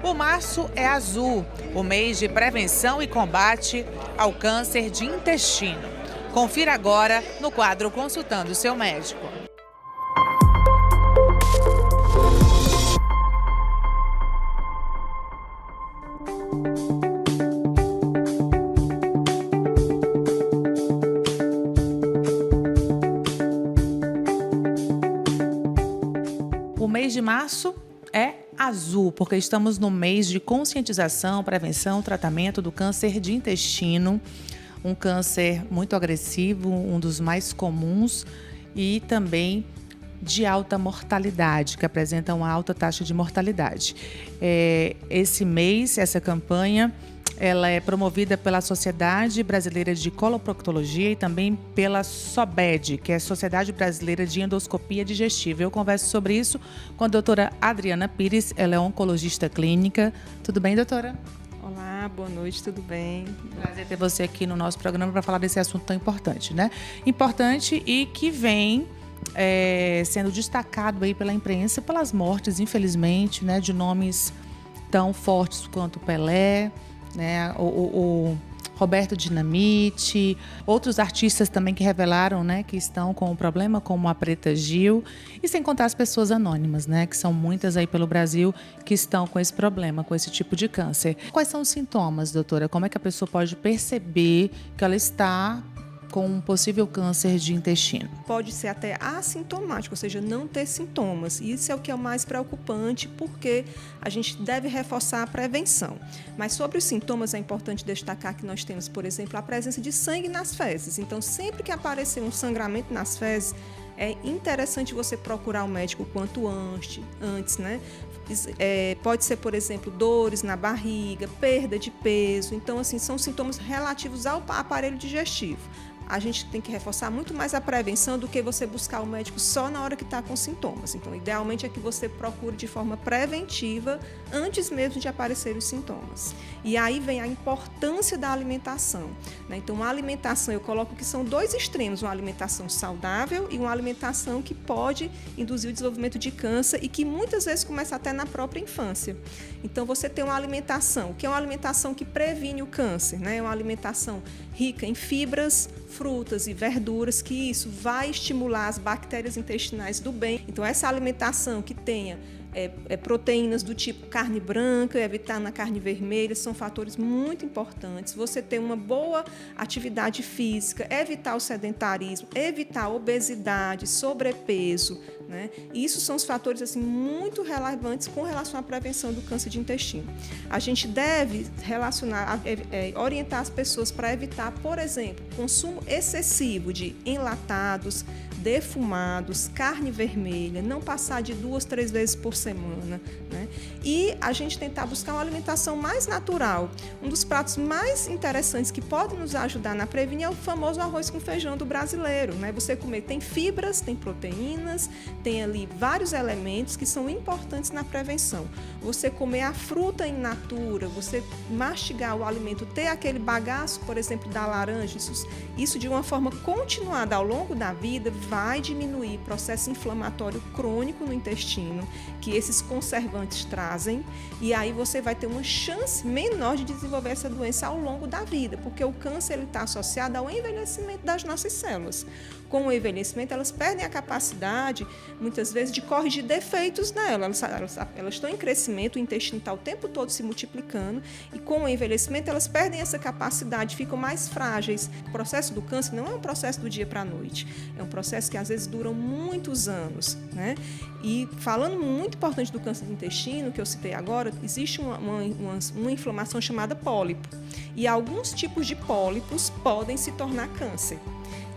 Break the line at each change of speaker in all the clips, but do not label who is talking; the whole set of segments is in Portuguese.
O março é azul, o mês de prevenção e combate ao câncer de intestino. Confira agora no quadro Consultando o Seu Médico. O mês de março é azul, porque estamos no mês de conscientização, prevenção, tratamento do câncer de intestino, um câncer muito agressivo, um dos mais comuns e também de alta mortalidade, que apresenta uma alta taxa de mortalidade. Esse mês, essa campanha, ela é promovida pela Sociedade Brasileira de Coloproctologia e também pela SOBED, que é a Sociedade Brasileira de Endoscopia Digestiva. Eu converso sobre isso com a doutora Adriana Pires, ela é oncologista clínica. Tudo bem, doutora?
Olá, boa noite, tudo bem?
Prazer ter você aqui no nosso programa para falar desse assunto tão importante, né? Importante e que vem sendo destacado aí pela imprensa, pelas mortes, infelizmente, né, de nomes tão fortes quanto Pelé, né, o Roberto Dinamite, outros artistas também que revelaram, né, que estão com o problema, como a Preta Gil, e sem contar as pessoas anônimas, né, que são muitas aí pelo Brasil que estão com esse problema, com esse tipo de câncer. Quais são os sintomas, doutora? Como é que a pessoa pode perceber que ela está com um possível câncer de intestino?
Pode ser até assintomático, ou seja, não ter sintomas. Isso é o que é o mais preocupante, porque a gente deve reforçar a prevenção. Mas sobre os sintomas, é importante destacar que nós temos, por exemplo, a presença de sangue nas fezes. Então, sempre que aparecer um sangramento nas fezes, é interessante você procurar o médico quanto antes, né? Pode ser, por exemplo, dores na barriga, perda de peso. Então, assim, são sintomas relativos ao aparelho digestivo. A gente tem que reforçar muito mais a prevenção do que você buscar o médico só na hora que está com sintomas. Então, idealmente é que você procure de forma preventiva antes mesmo de aparecer os sintomas. E aí vem a importância da alimentação, né? Então, a alimentação, eu coloco que são dois extremos, uma alimentação saudável e uma alimentação que pode induzir o desenvolvimento de câncer e que muitas vezes começa até na própria infância. Então, você tem uma alimentação, que é uma alimentação que previne o câncer, né? É uma alimentação rica em fibras, frutas e verduras, que isso vai estimular as bactérias intestinais do bem. Então, essa alimentação que tenha proteínas do tipo carne branca, evitar na carne vermelha, são fatores muito importantes. Você ter uma boa atividade física, evitar o sedentarismo, evitar a obesidade, sobrepeso, né? Isso são os fatores assim, muito relevantes com relação à prevenção do câncer de intestino. A gente deve orientar as pessoas para evitar, por exemplo, consumo excessivo de enlatados, defumados, carne vermelha, não passar de 2, 3 vezes por semana, né? E a gente tentar buscar uma alimentação mais natural. Um dos pratos mais interessantes que pode nos ajudar na prevenir é o famoso arroz com feijão do brasileiro, né? Você comer, tem fibras, tem proteínas, tem ali vários elementos que são importantes na prevenção. Você comer a fruta in natura, você mastigar o alimento, ter aquele bagaço, por exemplo, da laranja, isso de uma forma continuada ao longo da vida vai diminuir o processo inflamatório crônico no intestino, que esses conservantes trazem, e aí você vai ter uma chance menor de desenvolver essa doença ao longo da vida, porque o câncer está associado ao envelhecimento das nossas células. Com o envelhecimento, elas perdem a capacidade, muitas vezes, de corrigir defeitos nela. Elas estão em crescimento, o intestino está o tempo todo se multiplicando, e com o envelhecimento, elas perdem essa capacidade, ficam mais frágeis. O processo do câncer não é um processo do dia para a noite, é um processo que às vezes dura muitos anos, né? E falando muito importante do câncer do intestino, que eu citei agora, existe uma inflamação chamada pólipo. E alguns tipos de pólipos podem se tornar câncer.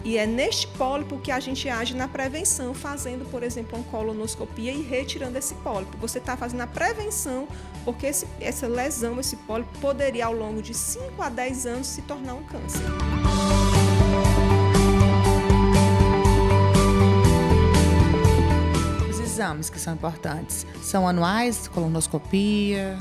E é neste pólipo que a gente age na prevenção, fazendo, por exemplo, uma colonoscopia e retirando esse pólipo. Você está fazendo a prevenção, porque essa lesão, esse pólipo, poderia ao longo de 5 a 10 anos se tornar um câncer.
Os exames que são importantes são anuais, colonoscopia?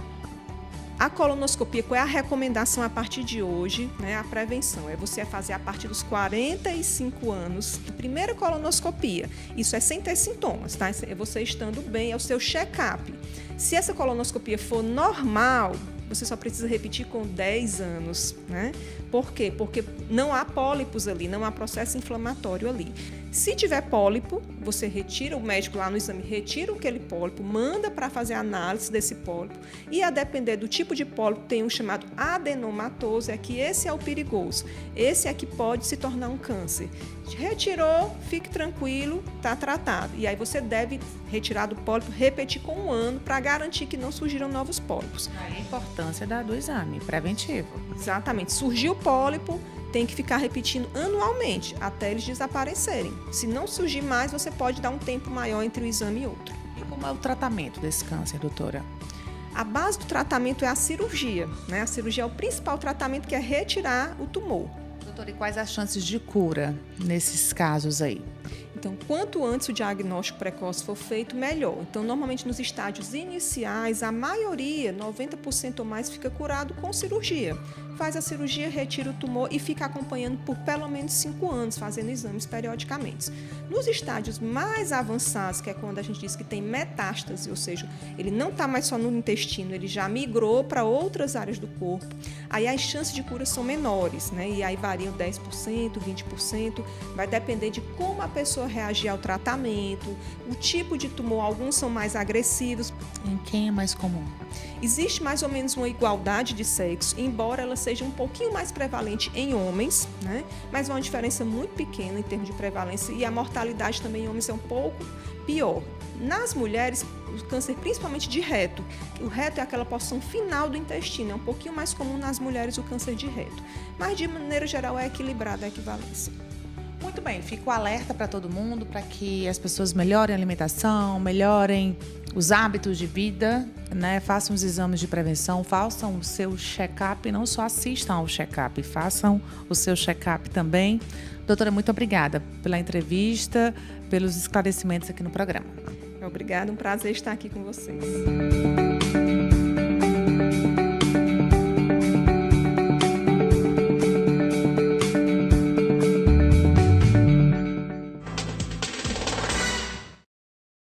A colonoscopia, qual é a recomendação a partir de hoje, né? A prevenção é você fazer a partir dos 45 anos, a primeira colonoscopia. Isso é sem ter sintomas, tá? É você estando bem, é o seu check-up. Se essa colonoscopia for normal, você só precisa repetir com 10 anos, né? Por quê? Porque não há pólipos ali, não há processo inflamatório ali. Se tiver pólipo, você retira, o médico lá no exame retira aquele pólipo, manda para fazer a análise desse pólipo e, a depender do tipo de pólipo, tem um chamado adenomatoso, é que esse é o perigoso. Esse é que pode se tornar um câncer. Retirou, fique tranquilo, está tratado. E aí você deve retirar do pólipo, repetir com 1 ano para garantir que não surgiram novos pólipos.
A importância do exame preventivo.
Exatamente. Surgiu o pólipo, tem que ficar repetindo anualmente até eles desaparecerem. Se não surgir mais, você pode dar um tempo maior entre um exame e outro.
E como é o tratamento desse câncer, doutora?
A base do tratamento é a cirurgia, né? A cirurgia é o principal tratamento, que é retirar o tumor.
Doutora, e quais as chances de cura nesses casos aí?
Então, quanto antes o diagnóstico precoce for feito, melhor. Então, normalmente nos estágios iniciais, a maioria, 90% ou mais, fica curado com cirurgia. Faz a cirurgia, retira o tumor e fica acompanhando por pelo menos 5 anos, fazendo exames periodicamente. Nos estágios mais avançados, que é quando a gente diz que tem metástase, ou seja, ele não está mais só no intestino, ele já migrou para outras áreas do corpo, aí as chances de cura são menores, né? E aí variam 10%, 20%, vai depender de como a pessoa reagir ao tratamento, o tipo de tumor, alguns são mais agressivos.
Em quem é mais comum?
Existe mais ou menos uma igualdade de sexo, embora ela seja um pouquinho mais prevalente em homens, né? Mas uma diferença muito pequena em termos de prevalência, e a mortalidade também em homens é um pouco pior. Nas mulheres, o câncer principalmente de reto, o reto é aquela porção final do intestino, é um pouquinho mais comum nas mulheres o câncer de reto, mas de maneira geral é equilibrada a equivalência.
Muito bem, fico alerta para todo mundo, para que as pessoas melhorem a alimentação, melhorem os hábitos de vida, né? Façam os exames de prevenção, façam o seu check-up, não só assistam ao check-up, façam o seu check-up também. Doutora, muito obrigada pela entrevista, pelos esclarecimentos aqui no programa.
Obrigada, um prazer estar aqui com vocês.